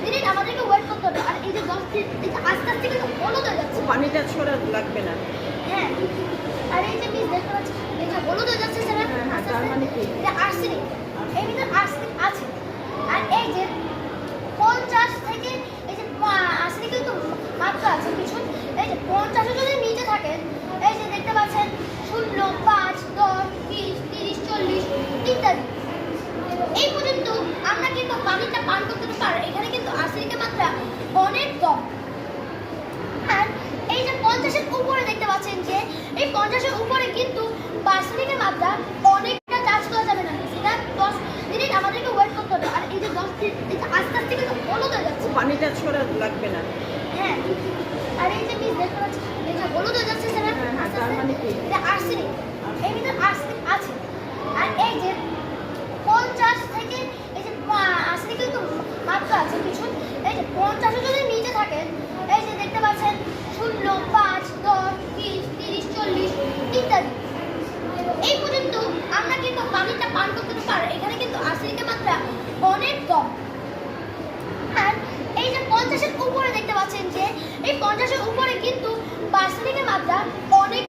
Minute আমাদেরকে wait করতে হবে। আর এই যে 10 মিনিট এই যে আস্তে আস্তে কিন্তু হলুদ হয়ে যাচ্ছে। পানিটা ছড়া লাগবে না। হ্যাঁ, আর এই যে মিস দেখতে পাচ্ছি এই যে হলুদ হয়ে যাচ্ছে স্যার। হ্যাঁ, তার মানে কি? এটা আর্সেনিক, এর ভিতরে আর্সেনিক আছে। আর এই যে 50 থেকে এই যে আর্সেনিক কিন্তু মাত্রা আছে কিছু। এই যে 50 যদি নিচে থাকে, এই যে দেখতে পাচ্ছেন 0, 5, 10, 20, 30, 40 ইত্যাদি। এই পর্যন্ত আমরা কিন্তু পানিটা পান করতে পারি। এখানে কিন্তু আর্সেনিকের মাত্রা অনেক কম। আর এই যে 50-এর উপরে দেখতে পাচ্ছেন যে এই 50-এর উপরে কিন্তু আর্সেনিকের মাত্রা অনেকটা টাচ করা যাবে না। সেটা 10 মিনিট আমাদেরকে ওয়েট করতে হবে। আর এই যে 10 মিনিট এই যে আস্তে আস্তে কিন্তু হলুদ হয়ে যাচ্ছে। পানিটা ছড়া লাগবে না। হ্যাঁ, আর এই যে মিস দেখতে পাচ্ছি এই যে হলুদ হয়ে যাচ্ছে স্যার। হ্যাঁ, তার মানে কি? এটা আর্সেনিক, এর ভিতরে আর্সেনিক আছে। আর এই যে 50 থেকে এই যে আর্সেনিক কিন্তু মাত্রা আছে কিছু। এই যে 50 যদি নিচে থাকে, এই যে দেখতে পাচ্ছেন 0, 5, 10, 20, 30, 40 ইত্যাদি। এই পর্যন্ত আমরা কিন্তু পানিটা পান করতে পারি। এখানে কিন্তু আর্সেনিকের মাত্রা অনেক কম। আর এই যে 50-এর উপরে দেখতে পাচ্ছেন যে এই 50-এর উপরে কিন্তু আর্সেনিকের মাত্রা